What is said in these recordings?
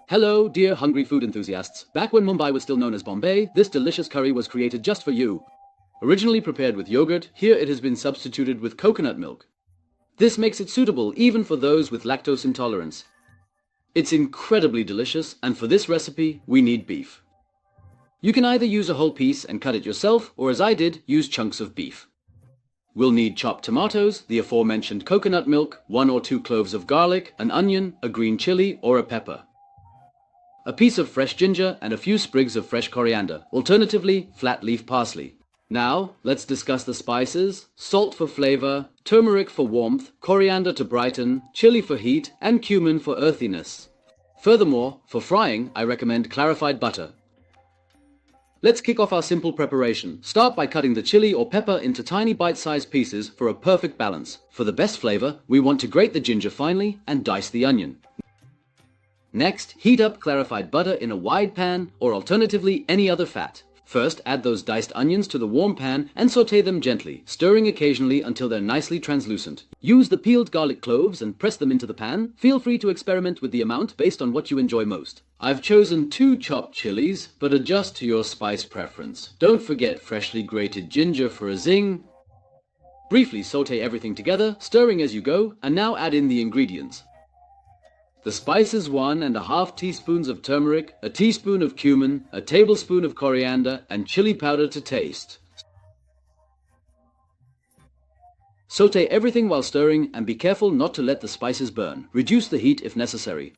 Hello, dear hungry food enthusiasts. Back when Mumbai was still known as Bombay, this delicious curry was created just for you. Originally prepared with yogurt, here it has been substituted with coconut milk. This makes it suitable even for those with lactose intolerance. It's incredibly delicious, and for this recipe, we need beef. You can either use a whole piece and cut it yourself, or as I did, use chunks of beef. We'll need chopped tomatoes, the aforementioned coconut milk, 1 or 2 cloves of garlic, an onion, a green chili, or a pepper. A piece of fresh ginger and a few sprigs of fresh coriander, alternatively flat leaf parsley. Now, let's discuss the spices: salt for flavor, turmeric for warmth, coriander to brighten, chili for heat, and cumin for earthiness. Furthermore, for frying, I recommend clarified butter. Let's kick off our simple preparation. Start by cutting the chili or pepper into tiny bite-sized pieces for a perfect balance. For the best flavor, we want to grate the ginger finely and dice the onion. Next, heat up clarified butter in a wide pan, or alternatively any other fat. First, add those diced onions to the warm pan and saute them gently, stirring occasionally until they're nicely translucent. Use the peeled garlic cloves and press them into the pan. Feel free to experiment with the amount based on what you enjoy most. I've chosen 2 chopped chilies, but adjust to your spice preference. Don't forget freshly grated ginger for a zing. Briefly saute everything together, stirring as you go, and now add in the ingredients. The spices: 1½ teaspoons of turmeric, a teaspoon of cumin, a tablespoon of coriander, and chili powder to taste. Saute everything while stirring and be careful not to let the spices burn. Reduce the heat if necessary.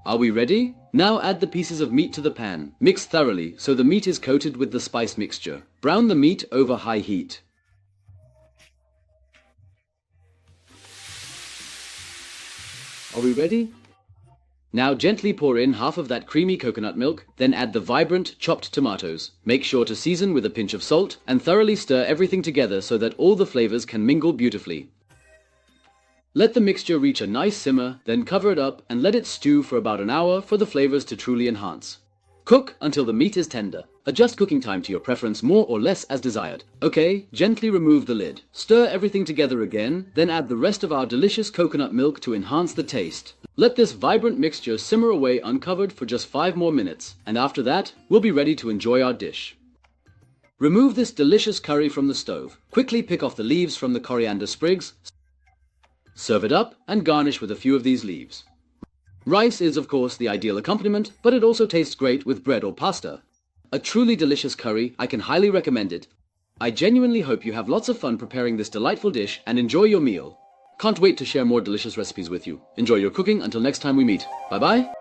Are we ready? Now add the pieces of meat to the pan. Mix thoroughly so the meat is coated with the spice mixture. Brown the meat over high heat. Are we ready? Now gently pour in half of that creamy coconut milk, then add the vibrant chopped tomatoes. Make sure to season with a pinch of salt and thoroughly stir everything together so that all the flavors can mingle beautifully. Let the mixture reach a nice simmer, then cover it up and let it stew for about an hour for the flavors to truly enhance. Cook until the meat is tender. Adjust cooking time to your preference, more or less as desired. Okay, gently remove the lid. Stir everything together again, then add the rest of our delicious coconut milk to enhance the taste. Let this vibrant mixture simmer away uncovered for just 5 more minutes, and after that, we'll be ready to enjoy our dish. Remove this delicious curry from the stove. Quickly pick off the leaves from the coriander sprigs. Serve it up and garnish with a few of these leaves. Rice is, of course, the ideal accompaniment, but it also tastes great with bread or pasta. A truly delicious curry, I can highly recommend it. I genuinely hope you have lots of fun preparing this delightful dish and enjoy your meal. Can't wait to share more delicious recipes with you. Enjoy your cooking until next time we meet. Bye bye.